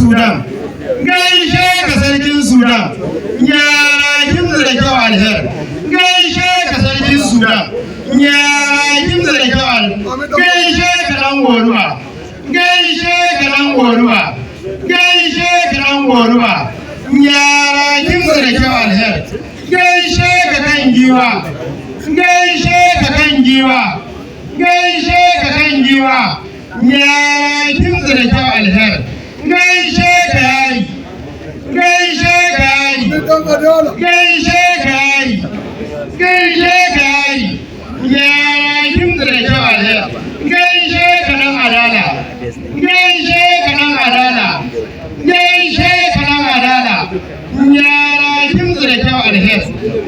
Sudan gaishe ka sarkin Sudan yara kimza da kyau alher gaishe ka sarkin Sudan yara kimza da kyau alher gaishe ka dan goruwa gaishe ka dan goruwa gaishe ka dan goruwa yara kimza da kyau alher gaishe ka kan giwa gaishe ka kan giwa gaishe ka kan giwa yara kimza da kyau alher gaishe ka yayi gaishe ka yayi gaishe ka yayi gaishe ka yayi yara kimza da kyau alher gaishe ka dan adala gaishe ka dan adala gaishe ka dan adala yara kimza da kyau alher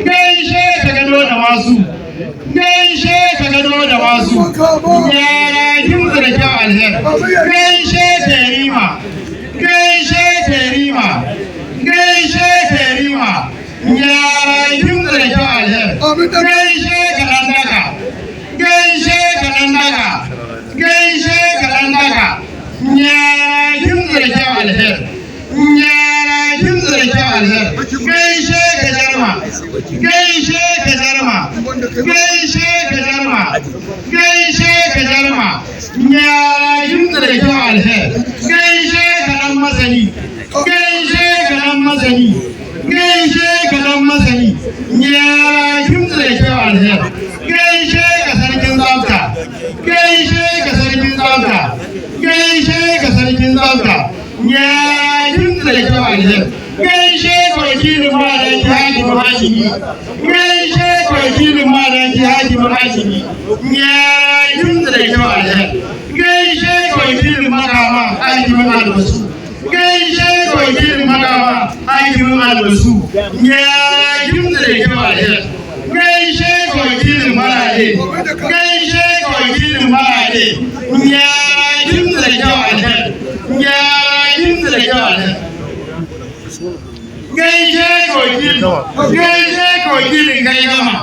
gaishe ka gado da masu gaishe ka gado da masu yara kimza da kyau alher gaishe ka rima gaishe ka rima gaishe ka rima yara kimza da kyau alher gaishe ka dan daga gaishe ka dan daga gaishe ka dan daga yara kimza da kyau alher yara kimza da kyau alher gaishe ka jarma gaishe ka jarma gaishe ka jarma gaishe ka jarma yara kimza da kyau alher gaishe ka dan masani gaishe ka dan masani gaishe ka dan masani yara kimza da kyau alher gaishe ka sarkin tsafta gaishe ka sarkin tsafta gaishe ka sarkin tsafta yara kimza da kyau alher gaishe ka wakilin madanki hakimin hakimi gaishe ka wakilin madanki hakimin hakimi yara kimza da kyau alher gaishe ka wakilin makama hakimin albasu gaishe ka wakilin makama hakimin albasu yara kimza da kyau alher gaishe ka wakilin marade gaishe ka wakilin marade yara kimza da kyau alher yara kimza da kyau alher gaishe ka wakilin kai gama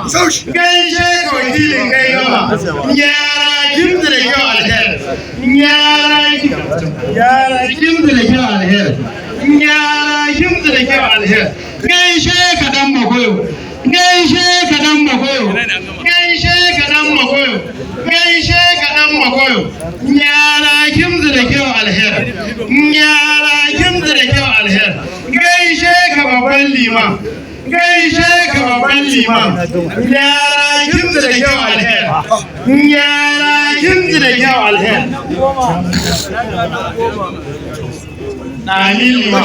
gaishe ka wakilin kai gama yara kimza da kyau alher yara kimza da kyau alher yara kimza da kyau alher gaishe ka dan makoyo gaishe ka dan makoyo gaishe ka dan makoyo gaishe ka dan makoyo yara kimza da kyau alher yara kimza da kyau alher gaishe ka babban liman gaishe ka babban liman yara kimza da kyau alher yara kimza da kyau alher na liman